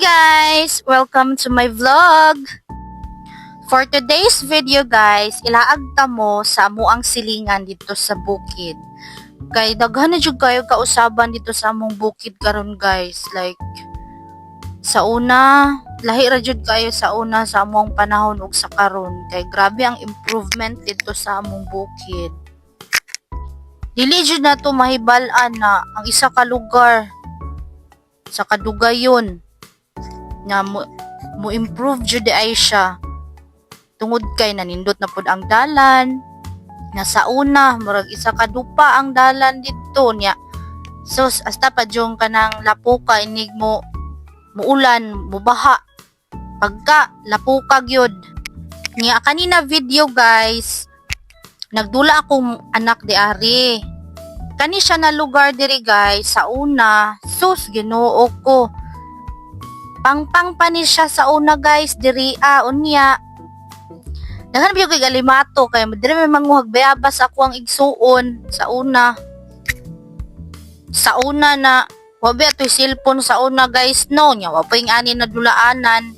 guys! Welcome to my vlog! For today's video guys, ilaagta mo sa amuang silingan dito sa bukid. Kay daghan na jud kayo kausaban dito sa among bukid karon guys. Like sa una, lahi ra jud kayo sa una sa among panahon ug sa karon. Kay grabe ang improvement dito sa among bukid. Dili jud na to mahibal-an na ang isa ka lugar sa kadugayon nga mo improve jud ay siya tungod kay nanindot na pud ang dalan nga sa una murag isa ka dupa ang dalan didto niya. So hasta pa jung kanang lapuka inig mo muulan mubaha pagka lapuka gyud niya. Kanina video guys, nagdula akong anak di ari kani siya na lugar diri guys. Sa una sus Ginoo ko, pangpang pa ni siya sa una guys diri unya daghan biyo kay galimato kay diri may manguhag bayabas ako ang igsuon sa una na wabi atoy cellphone sa una guys no nya wa pa ing ani na dulaanan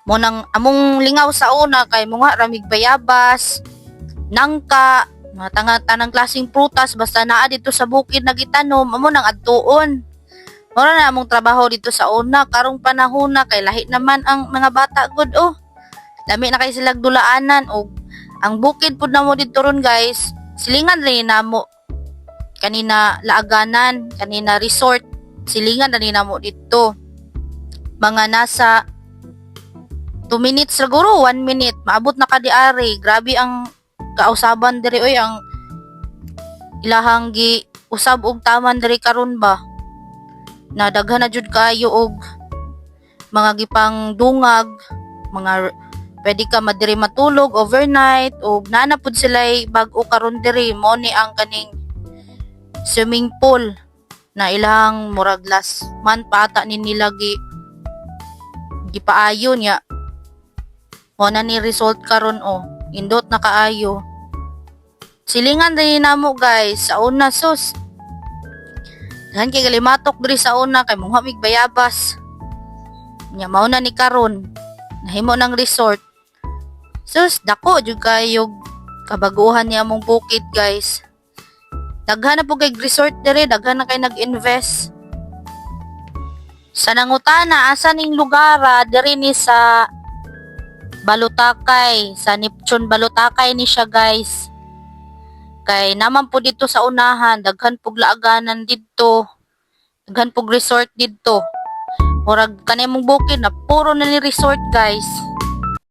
mo nang among lingaw sa una kay mga ramig bayabas nangka mga tanang klaseng prutas basta naa dito sa bukid nagitanom amo nang adtuon. Mura na among trabaho dito sa una karong panahon na kay lahi naman ang mga bata good dami na kay silang dulaanan og ang bukid pud namo dito ron guys silingan rin namo kanina laaganan kanina resort silingan rin namo dito mga nasa 2 minutes siguro 1 minute maabot na kadiari. Grabe ang kausaban diri oy ang ilahang gi usab og taman diri karon ba na daghan na jud kayo og mga gipang dungag mga pwede ka madiri matulog overnight og nana pud sila'y bag-o karon diri mo ni ang kaning swimming pool na ilang murag last month pa ata ni nila gipaayo niya mo na ni result karon indot na kaayo silingan din namo guys sa una sus daghan kay galimatok diri sa una kay mong mig bayabas nya mao na ni karon nahimo ng resort sus dako jud kayo kabaguhan ni among bukid guys. Daghan na po kay resort diri daghan na kay nag-invest sa nangutana asa ning lugara diri ni sa Balutakay sa Neptune Balutakay ni siya guys. Kay naman po dito sa unahan daghan pug laaganan didto daghan pug resort didto murag kanay mong bukid na puro na ni resort guys.